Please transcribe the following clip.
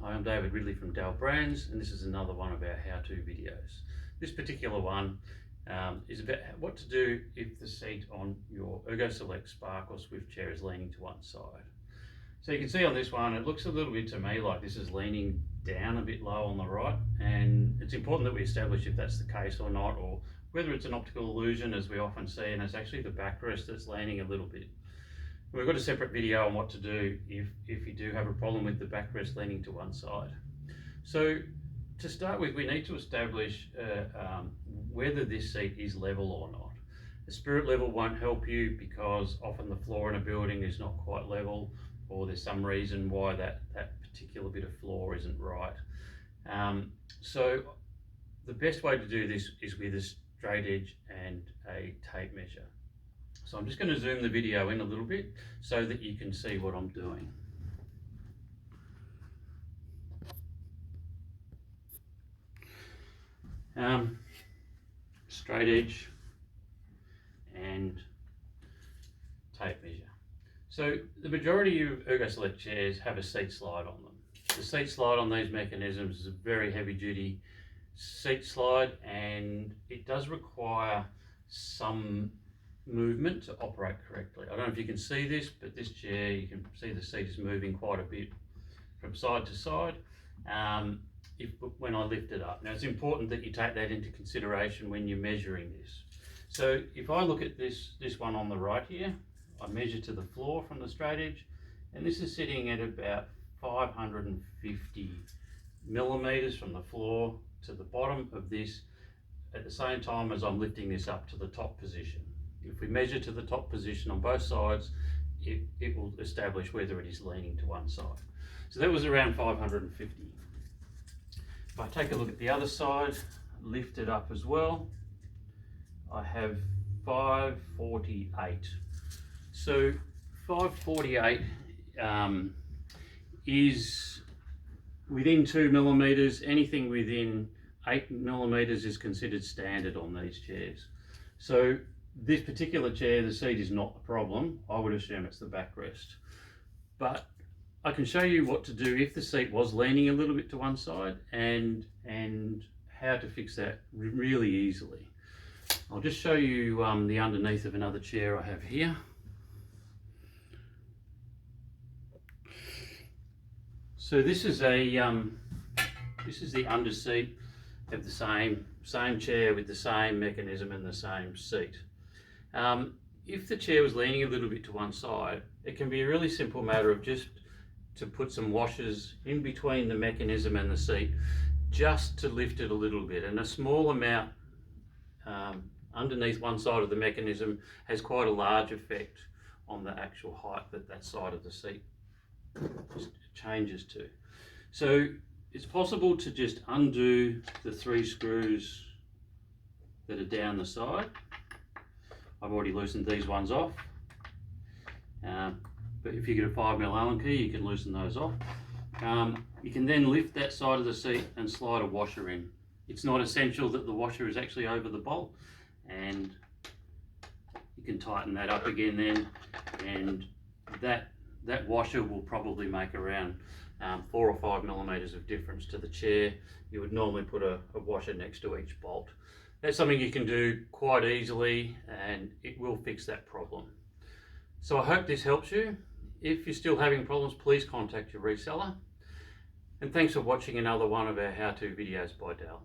Hi, I'm David Ridley from Dale Brands, and this is another one of our how-to videos. This particular one is about what to do if the seat on your ErgoSelect Spark or Swift chair is leaning to one side. So you can see on this one, it looks a little bit to me like this is leaning down a bit low on the right, and it's important that we establish if that's the case or not, or whether it's an optical illusion as we often see, and it's actually the backrest that's leaning a little bit. We've got a separate video on what to do if you do have a problem with the backrest leaning to one side. So to start with, we need to establish whether this seat is level or not. The spirit level won't help you because often the floor in a building is not quite level, or there's some reason why that particular bit of floor isn't right. So the best way to do this is with a straight edge and a tape measure. So I'm just going to zoom the video in a little bit so that you can see what I'm doing. Straight edge and tape measure. So the majority of ErgoSelect chairs have a seat slide on them. The seat slide on these mechanisms is a very heavy duty seat slide, and it does require some movement to operate correctly. I don't know if you can see this, but this chair, you can see the seat is moving quite a bit from side to side when I lift it up. Now it's important that you take that into consideration when you're measuring this. So if I look at this one on the right here, I measure to the floor from the straight edge, and this is sitting at about 550 millimeters from the floor to the bottom of this, at the same time as I'm lifting this up to the top position. If we measure to the top position on both sides, it will establish whether it is leaning to one side. So that was around 550. If I take a look at the other side, lift it up as well, I have 548. So 548 is within 2 millimeters. Anything within 8 millimeters is considered standard on these chairs. So this particular chair, the seat is not the problem. I would assume it's the backrest. But I can show you what to do if the seat was leaning a little bit to one side, and how to fix that really easily. I'll just show you the underneath of another chair I have here. So this is the under seat of the same chair with the same mechanism and the same seat. If the chair was leaning a little bit to one side, it can be a really simple matter of just to put some washers in between the mechanism and the seat, just to lift it a little bit, and a small amount underneath one side of the mechanism has quite a large effect on the actual height that side of the seat changes to. So it's possible to just undo the 3 screws that are down the side. I've already loosened these ones off, but if you get a 5mm Allen key, you can loosen those off. You can then lift that side of the seat and slide a washer in. It's not essential that the washer is actually over the bolt, and you can tighten that up again then, and that washer will probably make around 4 or 5 millimeters of difference to the chair. You would normally put a washer next to each bolt. That's something you can do quite easily, and it will fix that problem. So I hope this helps you. If you're still having problems, please contact your reseller. And thanks for watching another one of our how-to videos by Dale.